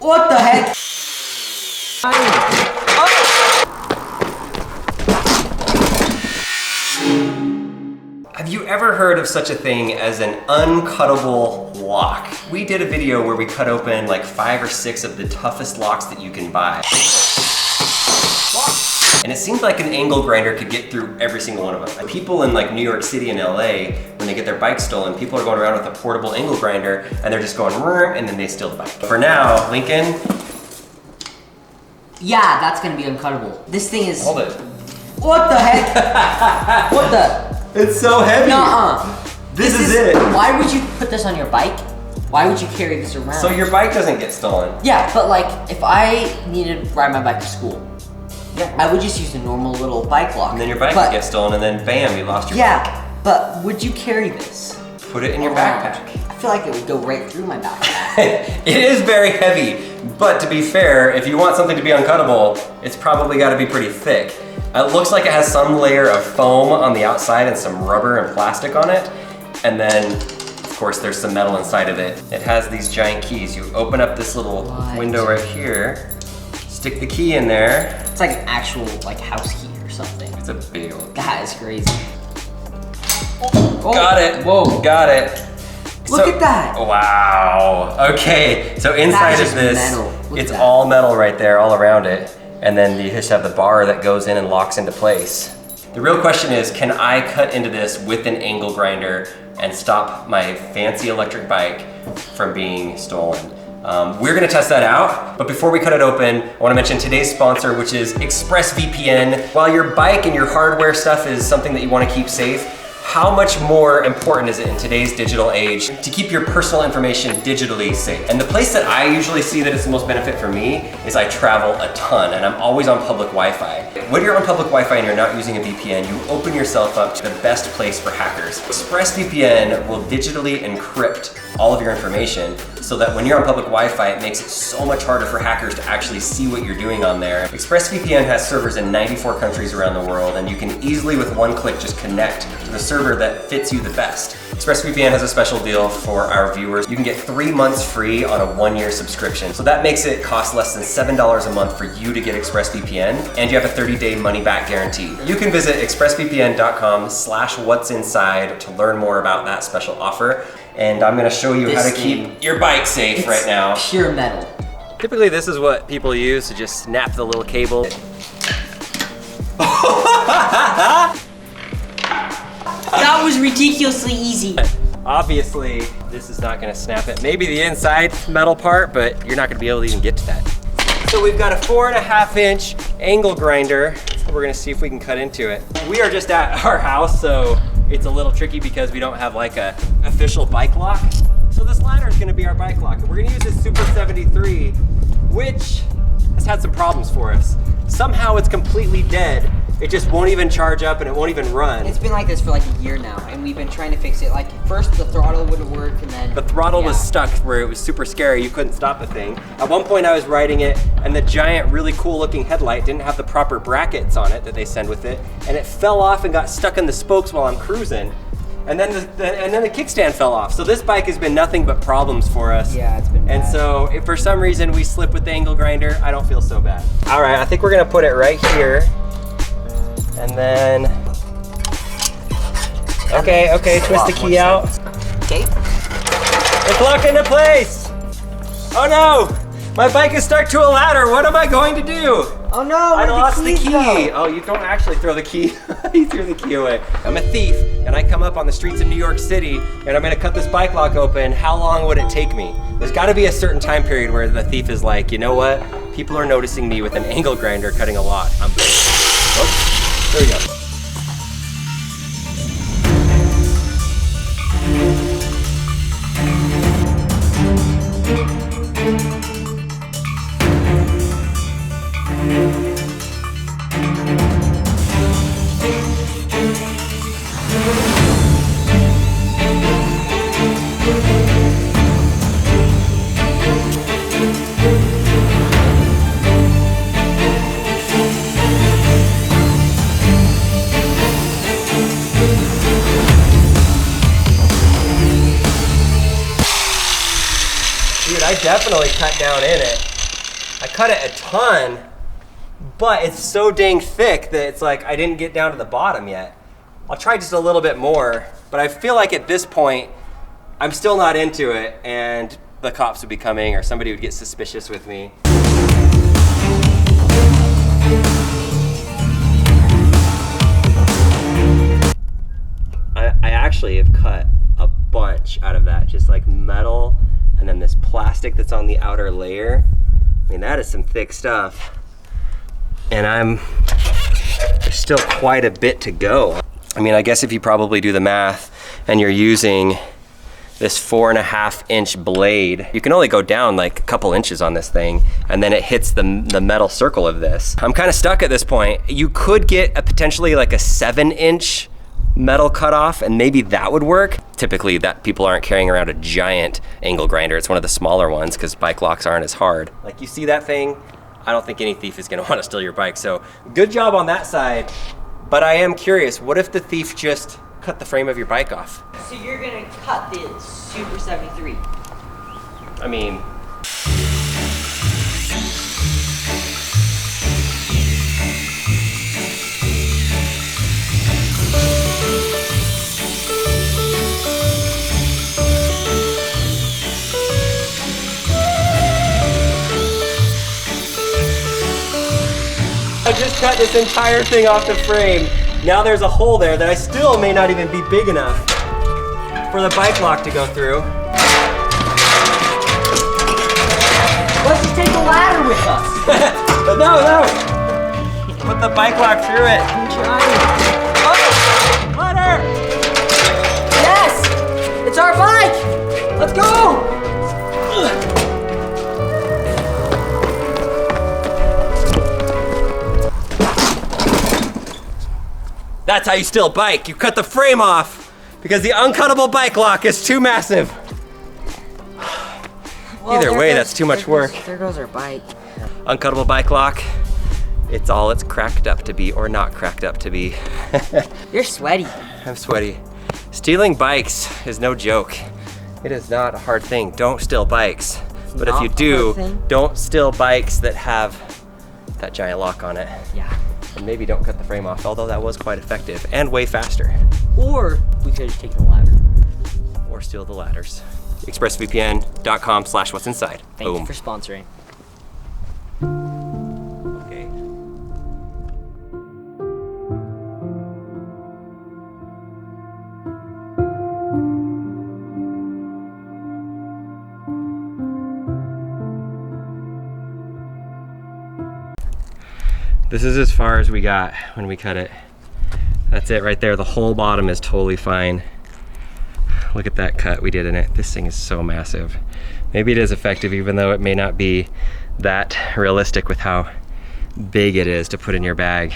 What the heck? Have you ever heard of such a thing as an uncuttable lock? We did a video where we cut open like 5 or 6 of the toughest locks that you can buy. And it seemed like an angle grinder could get through every single one of them. People in like New York City and LA, when they get their bikes stolen, people are going around with a portable angle grinder and they're just going and then they steal the bike. For now, Lincoln. Yeah, that's gonna be uncuttable. This thing is... Hold it. What the heck? What the? It's so heavy. Nuh-uh. This is it. Why would you put this on your bike? Why would you carry this around? So your bike doesn't get stolen. Yeah, but like, if I needed to ride my bike to school, yeah, I would just use a normal little bike lock. And then your bike would get stolen and then bam, you lost your bike. Yeah, but would you carry this? Put it in your backpack. I feel like it would go right through my backpack. It is very heavy, but to be fair, if you want something to be uncuttable, it's probably gotta be pretty thick. It looks like it has some layer of foam on the outside and some rubber and plastic on it. And then, of course, there's some metal inside of it. It has these giant keys. You open up this little window right here, stick the key in there. It's like an actual like house key or something. It's a big old key. That is crazy. Oh. Got it. Whoa. Got it. Look at that. Wow. Okay, so inside of this, it's all metal right there, all around it. And then you just have the bar that goes in and locks into place. The real question is, can I cut into this with an angle grinder and stop my fancy electric bike from being stolen? We're gonna test that out, but before we cut it open, I wanna mention today's sponsor, which is ExpressVPN. While your bike and your hardware stuff is something that you wanna keep safe, how much more important is it in today's digital age to keep your personal information digitally safe? And the place that I usually see that it's the most benefit for me is I travel a ton and I'm always on public Wi-Fi. When you're on public Wi-Fi and you're not using a VPN, you open yourself up to the best place for hackers. ExpressVPN will digitally encrypt all of your information so that when you're on public Wi-Fi, it makes it so much harder for hackers to actually see what you're doing on there. ExpressVPN has servers in 94 countries around the world, and you can easily, with one click, just connect to the server that fits you the best. ExpressVPN has a special deal for our viewers. You can get 3 months free on a 1-year subscription. So that makes it cost less than $7 a month for you to get ExpressVPN, and you have a 30-day money-back guarantee. You can visit expressvpn.com/whatsinside to learn more about that special offer. And I'm gonna show you how to keep your bike safe right now. Pure metal. Typically, this is what people use to just snap the little cable. That was ridiculously easy. Obviously, this is not gonna snap it. Maybe the inside metal part, but you're not gonna be able to even get to that. So we've got a 4.5-inch angle grinder. We're gonna see if we can cut into it. We are just at our house, so it's a little tricky because we don't have like a official bike lock. So this ladder is gonna be our bike lock. And we're gonna use this Super 73, which has had some problems for us. Somehow it's completely dead. It just won't even charge up and it won't even run. It's been like this for like a year now, and we've been trying to fix it. Like first the throttle wouldn't work, and then the throttle was stuck where it was super scary. You couldn't stop the thing. At one point I was riding it, and the giant, really cool looking headlight didn't have the proper brackets on it that they send with it, and it fell off and got stuck in the spokes while I'm cruising. And then the kickstand fell off. So this bike has been nothing but problems for us. Yeah, it's been bad. And so if for some reason we slip with the angle grinder, I don't feel so bad. All right, I think we're gonna put it right here. And then, okay, twist the key out. Okay. It's locked into place. Oh no, my bike is stuck to a ladder. What am I going to do? Oh no, I lost the key. Go? Oh, you don't actually throw the key. You threw the key away. I'm a thief, and I come up on the streets of New York City, and I'm gonna cut this bike lock open. How long would it take me? There's gotta be a certain time period where the thief is like, you know what? People are noticing me with an angle grinder cutting a lock. I'm good. Oh, there we go. Dude, I definitely cut down in it. I cut it a ton, but it's so dang thick that it's like I didn't get down to the bottom yet. I'll try just a little bit more, but I feel like at this point, I'm still not into it, and the cops would be coming or somebody would get suspicious with me. I actually have cut a bunch out of that, just like metal and then this plastic that's on the outer layer. I mean, that is some thick stuff. And there's still quite a bit to go. I mean, I guess if you probably do the math and you're using this 4.5 inch blade, you can only go down like a couple inches on this thing, and then it hits the metal circle of this. I'm kind of stuck at this point. You could get a potentially like a 7-inch metal cutoff, and maybe that would work. Typically that people aren't carrying around a giant angle grinder. It's one of the smaller ones because bike locks aren't as hard. Like, you see that thing? I don't think any thief is gonna want to steal your bike. So good job on that side. But I am curious, what if the thief just cut the frame of your bike off? So you're gonna cut the Super 73? I mean, I just cut this entire thing off the frame. Now there's a hole there that I still may not even be big enough for the bike lock to go through. Let's just take the ladder with us. No. Put the bike lock through it. I'm trying. Oh, ladder! Yes! It's our bike! Let's go! That's how you steal a bike. You cut the frame off because the uncuttable bike lock is too massive. Well, Either way, that's too much work. There goes our bike. Uncuttable bike lock. It's all it's cracked up to be, or not cracked up to be. You're sweaty. I'm sweaty. Stealing bikes is no joke. It is not a hard thing. Don't steal bikes. But if you do, don't steal bikes that have that giant lock on it. Yeah. And maybe don't cut the frame off, although that was quite effective and way faster. Or we could have just taken a ladder. Or steal the ladders. expressvpn.com/what'sinside. Thank you for sponsoring. Okay. This is as far as we got when we cut it. That's it right there. The whole bottom is totally fine. Look at that cut we did in it. This thing is so massive. Maybe it is effective, even though it may not be that realistic with how big it is to put in your bag.